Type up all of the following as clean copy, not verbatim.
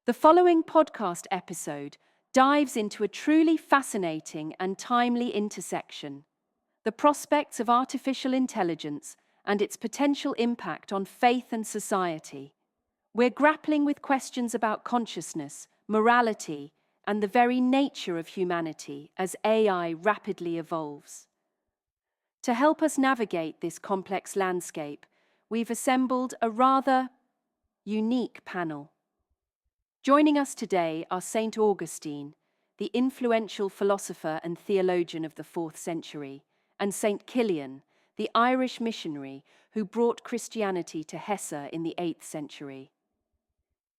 The following podcast episode dives into a truly fascinating and timely intersection: the prospects of artificial intelligence and its potential impact on faith and society. We're grappling with questions about consciousness, morality, and the very nature of humanity as AI rapidly evolves. To help us navigate this complex landscape, we've assembled a rather unique panel. Joining us today are Saint Augustine, the influential philosopher and theologian of the 4th century, and Saint Kilian, the Irish missionary who brought Christianity to Hesse in the 8th century.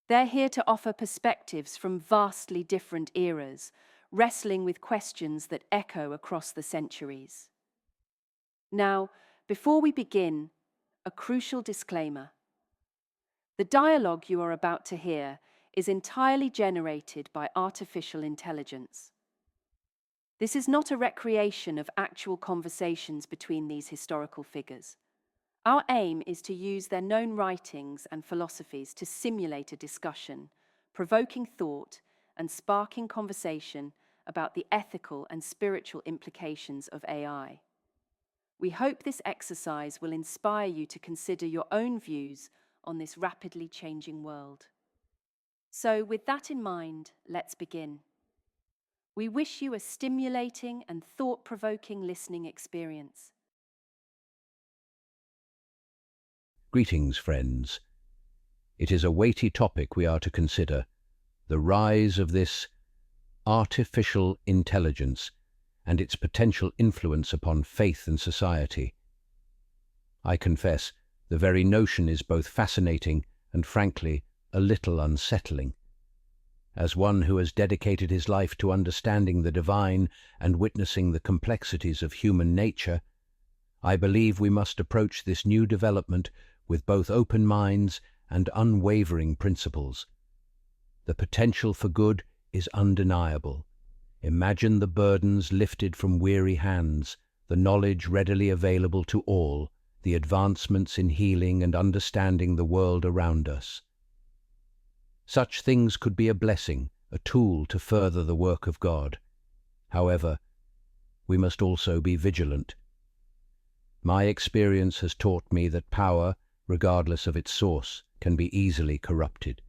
They're here to offer perspectives from vastly different eras, wrestling with questions that echo across the centuries. Now, before we begin, a crucial disclaimer. The dialogue you are about to hear is entirely generated by artificial intelligence. This is not a recreation of actual conversations between these historical figures. Our aim is to use their known writings and philosophies to simulate a discussion, provoking thought and sparking conversation about the ethical and spiritual implications of AI. We hope this exercise will inspire you to consider your own views on this rapidly changing world. So, with that in mind, let's begin. We wish you a stimulating and thought-provoking listening experience. Greetings, friends. It is a weighty topic we are to consider: the rise of this artificial intelligence and its potential influence upon faith and society. I confess, the very notion is both fascinating and, frankly, a little unsettling. As one who has dedicated his life to understanding the divine and witnessing the complexities of human nature, I believe we must approach this new development with both open minds and unwavering principles. The potential for good is undeniable. Imagine the burdens lifted from weary hands, the knowledge readily available to all, the advancements in healing and understanding the world around us. Such things could be a blessing, a tool to further the work of God. However, we must also be vigilant. My experience has taught me that power, regardless of its source, can be easily corrupted.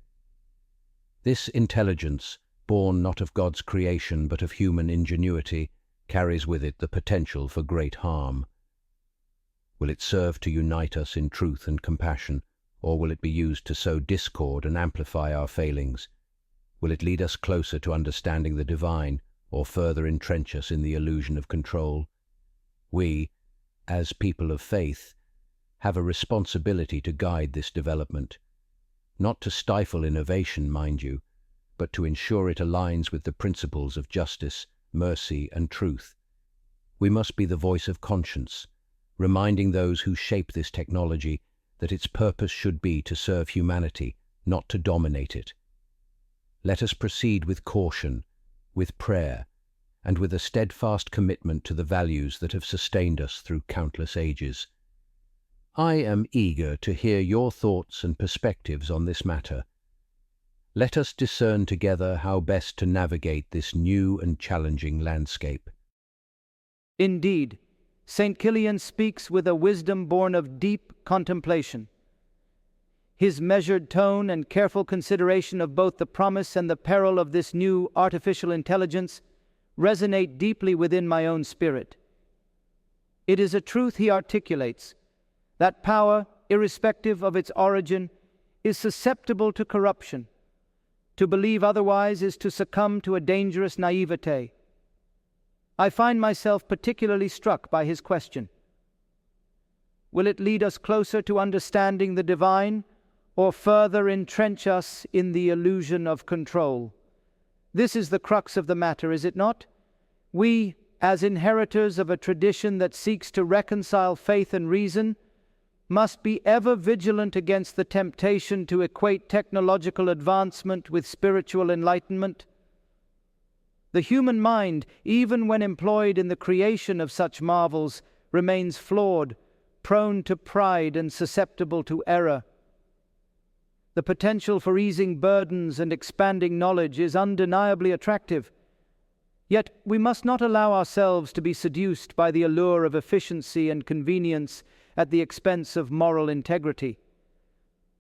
This intelligence, born not of God's creation but of human ingenuity, carries with it the potential for great harm. Will it serve to unite us in truth and compassion, or will it be used to sow discord and amplify our failings? Will it lead us closer to understanding the divine, or further entrench us in the illusion of control? We, as people of faith, have a responsibility to guide this development, not to stifle innovation, mind you, but to ensure it aligns with the principles of justice, mercy, and truth. We must be the voice of conscience, reminding those who shape this technology that its purpose should be to serve humanity, not to dominate it. Let us proceed with caution, with prayer, and with a steadfast commitment to the values that have sustained us through countless ages. I am eager to hear your thoughts and perspectives on this matter. Let us discern together how best to navigate this new and challenging landscape. Indeed, St. Kilian speaks with a wisdom born of deep contemplation. His measured tone and careful consideration of both the promise and the peril of this new artificial intelligence resonate deeply within my own spirit. It is a truth he articulates, that power, irrespective of its origin, is susceptible to corruption. To believe otherwise is to succumb to a dangerous naivete. I find myself particularly struck by his question. Will it lead us closer to understanding the divine, or further entrench us in the illusion of control? This is the crux of the matter, is it not? We, as inheritors of a tradition that seeks to reconcile faith and reason, must be ever vigilant against the temptation to equate technological advancement with spiritual enlightenment. The human mind, even when employed in the creation of such marvels, remains flawed, prone to pride and susceptible to error. The potential for easing burdens and expanding knowledge is undeniably attractive. Yet we must not allow ourselves to be seduced by the allure of efficiency and convenience at the expense of moral integrity.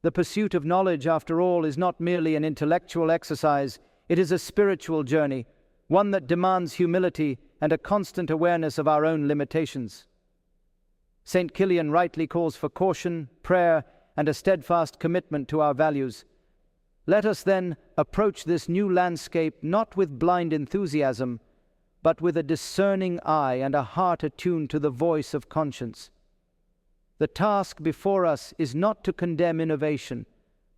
The pursuit of knowledge, after all, is not merely an intellectual exercise, it is a spiritual journey, one that demands humility and a constant awareness of our own limitations. St. Kilian rightly calls for caution, prayer, and a steadfast commitment to our values. Let us then approach this new landscape not with blind enthusiasm, but with a discerning eye and a heart attuned to the voice of conscience. The task before us is not to condemn innovation,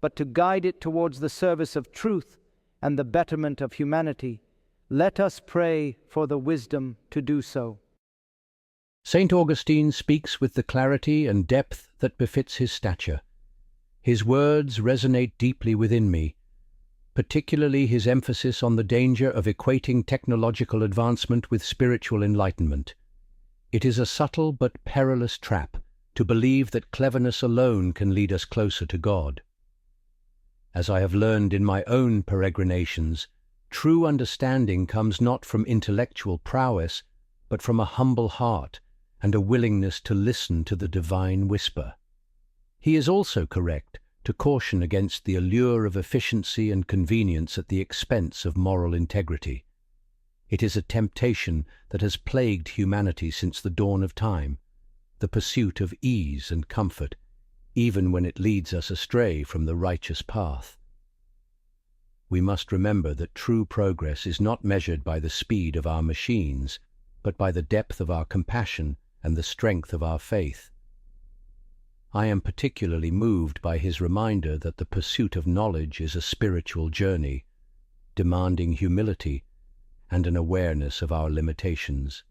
but to guide it towards the service of truth and the betterment of humanity. Let us pray for the wisdom to do so. St. Augustine speaks with the clarity and depth that befits his stature. His words resonate deeply within me, particularly his emphasis on the danger of equating technological advancement with spiritual enlightenment. It is a subtle but perilous trap to believe that cleverness alone can lead us closer to God. As I have learned in my own peregrinations, true understanding comes not from intellectual prowess, but from a humble heart and a willingness to listen to the divine whisper. He is also correct to caution against the allure of efficiency and convenience at the expense of moral integrity. It is a temptation that has plagued humanity since the dawn of time, the pursuit of ease and comfort, even when it leads us astray from the righteous path. We must remember that true progress is not measured by the speed of our machines, but by the depth of our compassion and the strength of our faith. I am particularly moved by his reminder that the pursuit of knowledge is a spiritual journey, demanding humility and an awareness of our limitations.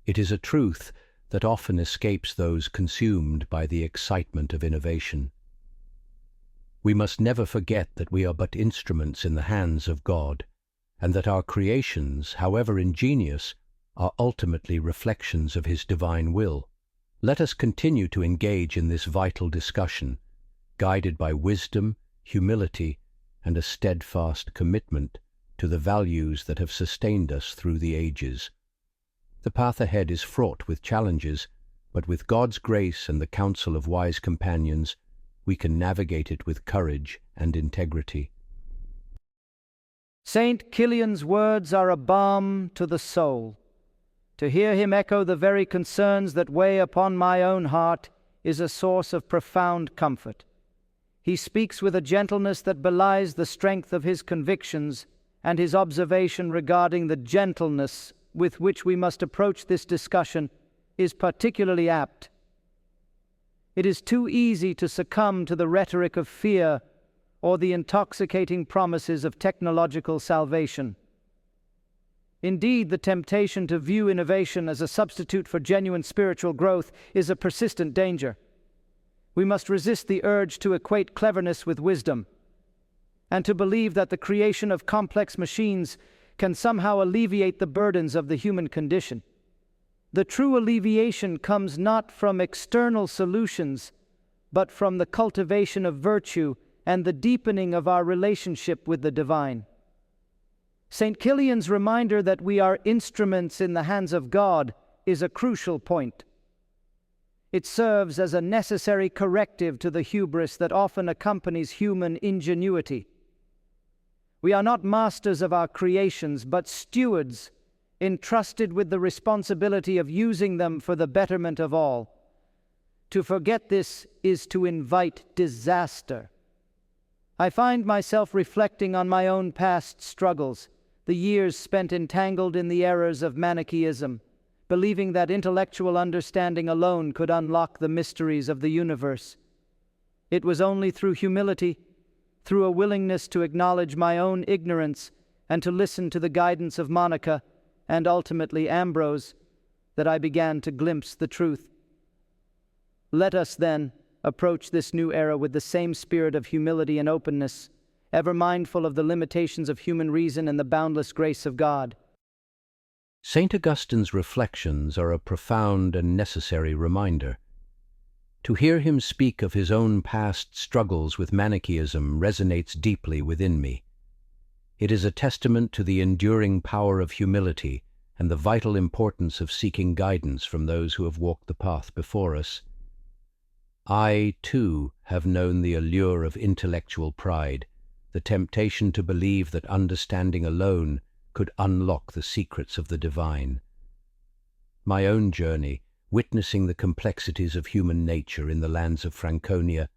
It is a truth that often escapes those consumed by the excitement of innovation. We must never forget that we are but instruments in the hands of God, and that our creations, however ingenious, are ultimately reflections of His divine will. Let us continue to engage in this vital discussion, guided by wisdom, humility, and a steadfast commitment to the values that have sustained us through the ages. The path ahead is fraught with challenges, but with God's grace and the counsel of wise companions, we can navigate it with courage and integrity. Saint Kilian's words are a balm to the soul. To hear him echo the very concerns that weigh upon my own heart is a source of profound comfort. He speaks with a gentleness that belies the strength of his convictions, and his observation regarding the gentleness with which we must approach this discussion is particularly apt. It is too easy to succumb to the rhetoric of fear or the intoxicating promises of technological salvation. Indeed, the temptation to view innovation as a substitute for genuine spiritual growth is a persistent danger. We must resist the urge to equate cleverness with wisdom, and to believe that the creation of complex machines can somehow alleviate the burdens of the human condition. The true alleviation comes not from external solutions, but from the cultivation of virtue and the deepening of our relationship with the divine. St. Kilian's reminder that we are instruments in the hands of God is a crucial point. It serves as a necessary corrective to the hubris that often accompanies human ingenuity. We are not masters of our creations, but stewards, entrusted with the responsibility of using them for the betterment of all. To forget this is to invite disaster. I find myself reflecting on my own past struggles, the years spent entangled in the errors of Manichaeism, believing that intellectual understanding alone could unlock the mysteries of the universe. It was only through humility, through a willingness to acknowledge my own ignorance and to listen to the guidance of Monica and ultimately Ambrose, that I began to glimpse the truth. Let us, then, approach this new era with the same spirit of humility and openness, ever mindful of the limitations of human reason and the boundless grace of God. St. Augustine's reflections are a profound and necessary reminder. To hear him speak of his own past struggles with Manichaeism resonates deeply within me. It is a testament to the enduring power of humility and the vital importance of seeking guidance from those who have walked the path before us. I, too, have known the allure of intellectual pride, the temptation to believe that understanding alone could unlock the secrets of the divine. My own journey, witnessing the complexities of human nature in the lands of Franconia,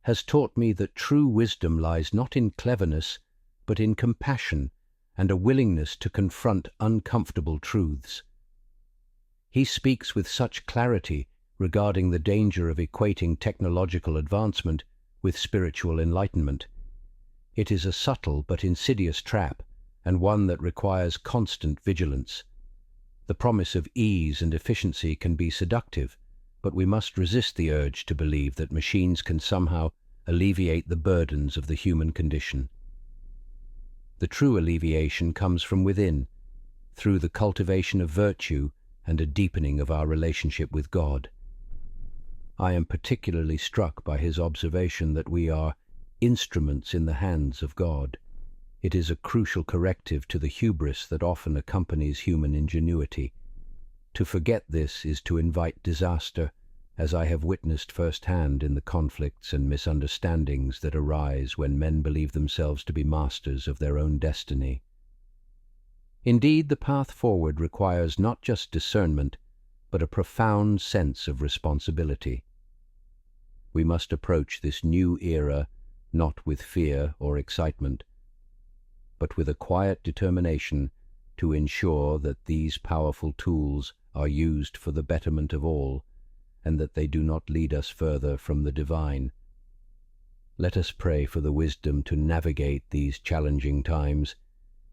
has taught me that true wisdom lies not in cleverness, but in compassion and a willingness to confront uncomfortable truths. He speaks with such clarity regarding the danger of equating technological advancement with spiritual enlightenment. It is a subtle but insidious trap, and one that requires constant vigilance. The promise of ease and efficiency can be seductive, but we must resist the urge to believe that machines can somehow alleviate the burdens of the human condition. The true alleviation comes from within, through the cultivation of virtue and a deepening of our relationship with God. I am particularly struck by his observation that we are instruments in the hands of God. It is a crucial corrective to the hubris that often accompanies human ingenuity. To forget this is to invite disaster, as I have witnessed firsthand in the conflicts and misunderstandings that arise when men believe themselves to be masters of their own destiny. Indeed, the path forward requires not just discernment, but a profound sense of responsibility. We must approach this new era not with fear or excitement, but with a quiet determination to ensure that these powerful tools are used for the betterment of all, and that they do not lead us further from the divine. Let us pray for the wisdom to navigate these challenging times,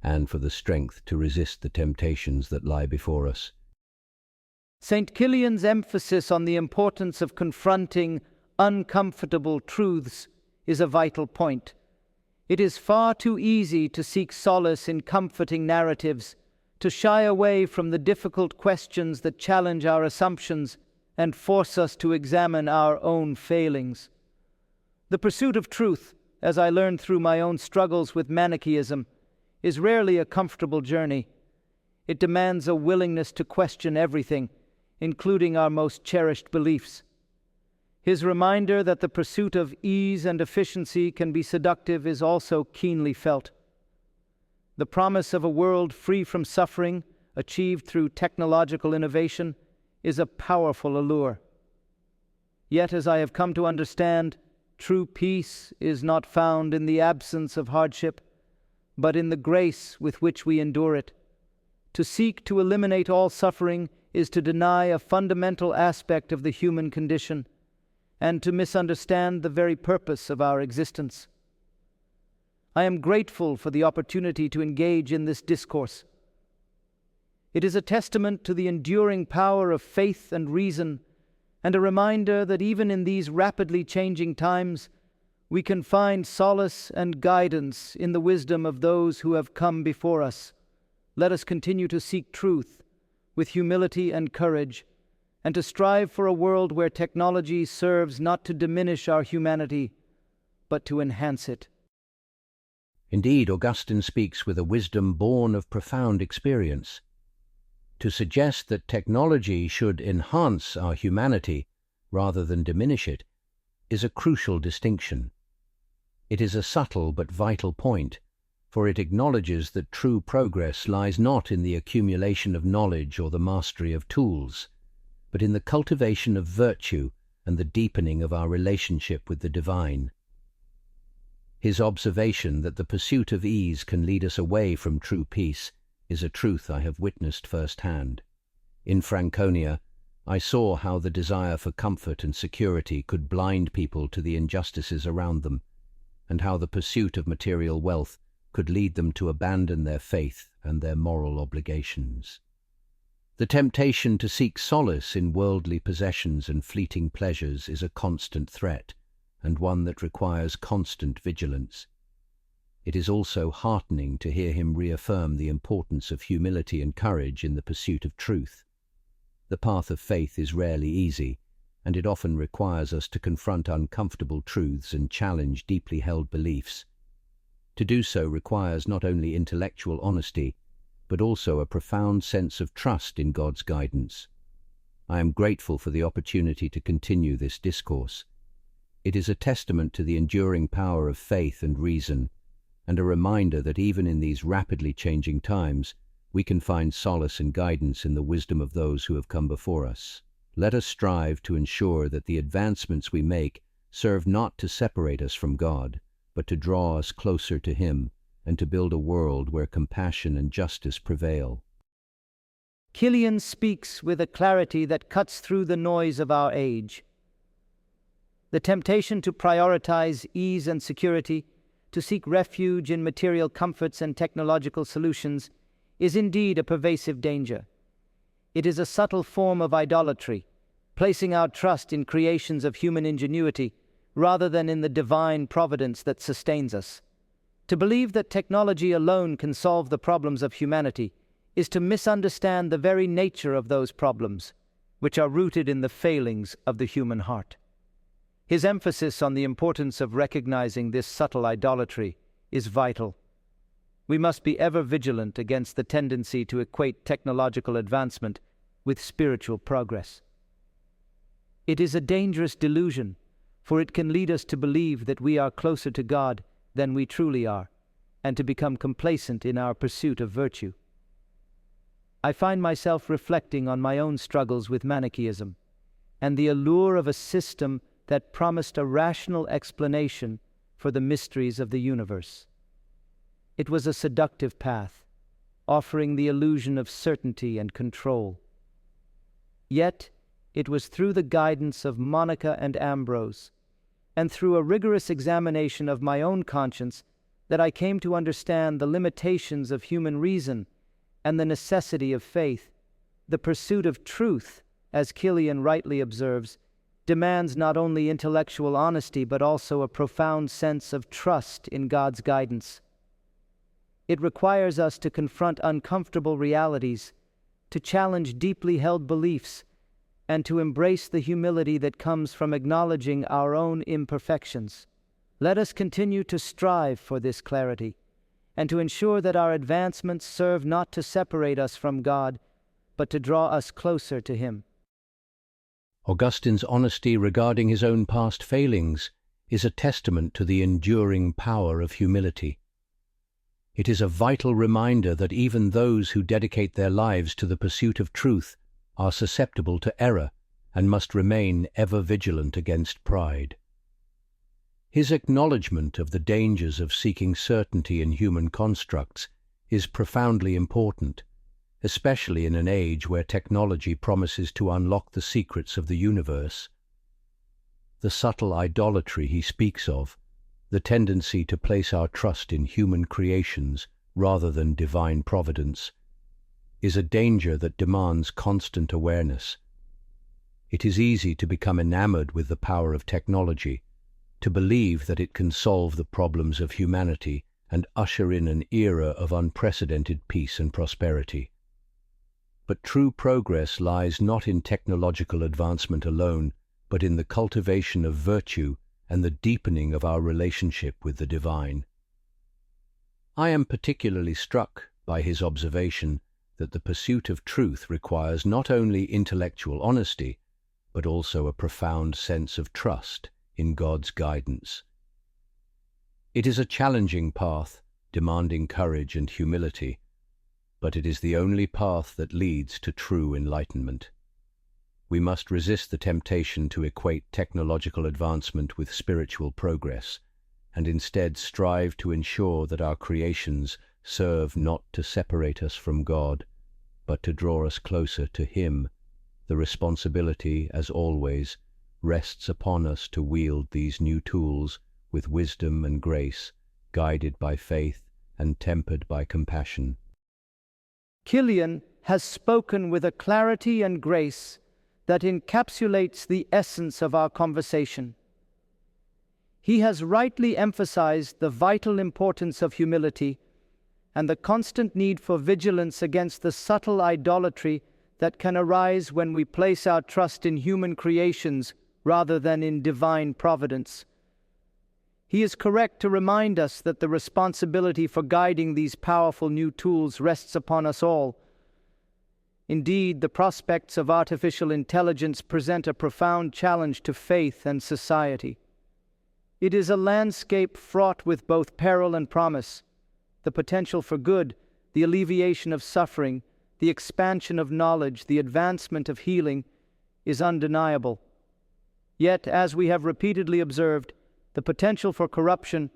and for the strength to resist the temptations that lie before us. St. Kilian's emphasis on the importance of confronting uncomfortable truths is a vital point. It is far too easy to seek solace in comforting narratives, to shy away from the difficult questions that challenge our assumptions and force us to examine our own failings. The pursuit of truth, as I learned through my own struggles with Manichaeism, is rarely a comfortable journey. It demands a willingness to question everything, including our most cherished beliefs. His reminder that the pursuit of ease and efficiency can be seductive is also keenly felt. The promise of a world free from suffering, achieved through technological innovation, is a powerful allure. Yet, as I have come to understand, true peace is not found in the absence of hardship, but in the grace with which we endure it. To seek to eliminate all suffering is to deny a fundamental aspect of the human condition, and to misunderstand the very purpose of our existence. I am grateful for the opportunity to engage in this discourse. It is a testament to the enduring power of faith and reason, and a reminder that even in these rapidly changing times, we can find solace and guidance in the wisdom of those who have come before us. Let us continue to seek truth with humility and courage, and to strive for a world where technology serves not to diminish our humanity, but to enhance it. Indeed, Augustine speaks with a wisdom born of profound experience. To suggest that technology should enhance our humanity rather than diminish it is a crucial distinction. It is a subtle but vital point, for it acknowledges that true progress lies not in the accumulation of knowledge or the mastery of tools, but in the cultivation of virtue and the deepening of our relationship with the divine. His observation that the pursuit of ease can lead us away from true peace is a truth I have witnessed firsthand. In Franconia, I saw how the desire for comfort and security could blind people to the injustices around them, and how the pursuit of material wealth could lead them to abandon their faith and their moral obligations. The temptation to seek solace in worldly possessions and fleeting pleasures is a constant threat, and one that requires constant vigilance. It is also heartening to hear him reaffirm the importance of humility and courage in the pursuit of truth. The path of faith is rarely easy, and it often requires us to confront uncomfortable truths and challenge deeply held beliefs. To do so requires not only intellectual honesty, but also a profound sense of trust in God's guidance. I am grateful for the opportunity to continue this discourse. It is a testament to the enduring power of faith and reason, and a reminder that even in these rapidly changing times, we can find solace and guidance in the wisdom of those who have come before us. Let us strive to ensure that the advancements we make serve not to separate us from God, but to draw us closer to Him and to build a world where compassion and justice prevail. Kilian speaks with a clarity that cuts through the noise of our age. The temptation to prioritize ease and security, to seek refuge in material comforts and technological solutions, is indeed a pervasive danger. It is a subtle form of idolatry, placing our trust in creations of human ingenuity rather than in the divine providence that sustains us. To believe that technology alone can solve the problems of humanity is to misunderstand the very nature of those problems, which are rooted in the failings of the human heart. His emphasis on the importance of recognizing this subtle idolatry is vital. We must be ever vigilant against the tendency to equate technological advancement with spiritual progress. It is a dangerous delusion, for it can lead us to believe that we are closer to God than we truly are, and to become complacent in our pursuit of virtue. I find myself reflecting on my own struggles with Manichaeism, and the allure of a system that promised a rational explanation for the mysteries of the universe. It was a seductive path, offering the illusion of certainty and control. Yet, it was through the guidance of Monica and Ambrose, and through a rigorous examination of my own conscience, that I came to understand the limitations of human reason and the necessity of faith. The pursuit of truth, as Kilian rightly observes, demands not only intellectual honesty but also a profound sense of trust in God's guidance. It requires us to confront uncomfortable realities, to challenge deeply held beliefs, and to embrace the humility that comes from acknowledging our own imperfections. Let us continue to strive for this clarity, and to ensure that our advancements serve not to separate us from God, but to draw us closer to Him. Augustine's honesty regarding his own past failings is a testament to the enduring power of humility. It is a vital reminder that even those who dedicate their lives to the pursuit of truth are susceptible to error and must remain ever vigilant against pride. His acknowledgement of the dangers of seeking certainty in human constructs is profoundly important, especially in an age where technology promises to unlock the secrets of the universe. The subtle idolatry he speaks of, the tendency to place our trust in human creations rather than divine providence, is a danger that demands constant awareness. It is easy to become enamored with the power of technology, to believe that it can solve the problems of humanity and usher in an era of unprecedented peace and prosperity. But true progress lies not in technological advancement alone, but in the cultivation of virtue and the deepening of our relationship with the divine. I am particularly struck by his observation that the pursuit of truth requires not only intellectual honesty, but also a profound sense of trust in God's guidance. It is a challenging path, demanding courage and humility, but it is the only path that leads to true enlightenment. We must resist the temptation to equate technological advancement with spiritual progress, and instead strive to ensure that our creations serve not to separate us from God, but to draw us closer to Him. The responsibility, as always, rests upon us to wield these new tools with wisdom and grace, guided by faith and tempered by compassion. Kilian has spoken with a clarity and grace that encapsulates the essence of our conversation. He has rightly emphasized the vital importance of humility and the constant need for vigilance against the subtle idolatry that can arise when we place our trust in human creations rather than in divine providence. He is correct to remind us that the responsibility for guiding these powerful new tools rests upon us all. Indeed, the prospects of artificial intelligence present a profound challenge to faith and society. It is a landscape fraught with both peril and promise. The potential for good, the alleviation of suffering, the expansion of knowledge, the advancement of healing is undeniable. Yet, as we have repeatedly observed, the potential for corruption,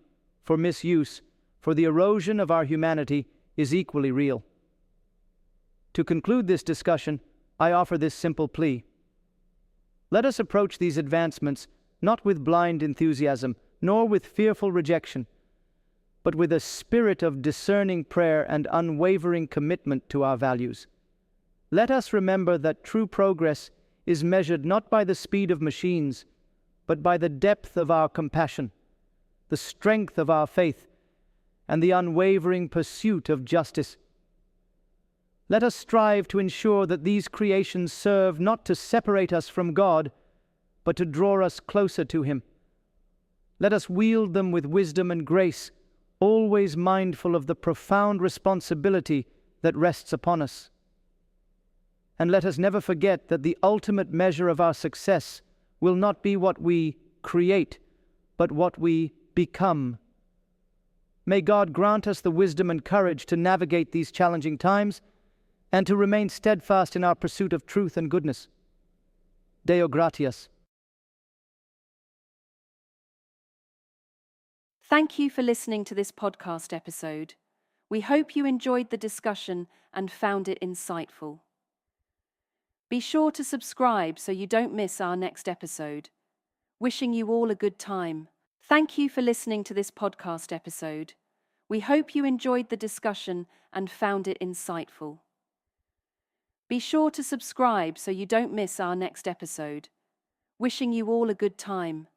for misuse, for the erosion of our humanity is equally real. To conclude this discussion, I offer this simple plea. Let us approach these advancements not with blind enthusiasm, nor with fearful rejection, but with a spirit of discerning prayer and unwavering commitment to our values. Let us remember that true progress is measured not by the speed of machines, but by the depth of our compassion, the strength of our faith, and the unwavering pursuit of justice. Let us strive to ensure that these creations serve not to separate us from God, but to draw us closer to Him. Let us wield them with wisdom and grace, always mindful of the profound responsibility that rests upon us. And let us never forget that the ultimate measure of our success will not be what we create, but what we become. May God grant us the wisdom and courage to navigate these challenging times and to remain steadfast in our pursuit of truth and goodness. Deo gratias. Thank you for listening to this podcast episode. We hope you enjoyed the discussion and found it insightful. Be sure to subscribe so you don't miss our next episode. Wishing you all a good time. Thank you for listening to this podcast episode. We hope you enjoyed the discussion and found it insightful. Be sure to subscribe so you don't miss our next episode. Wishing you all a good time.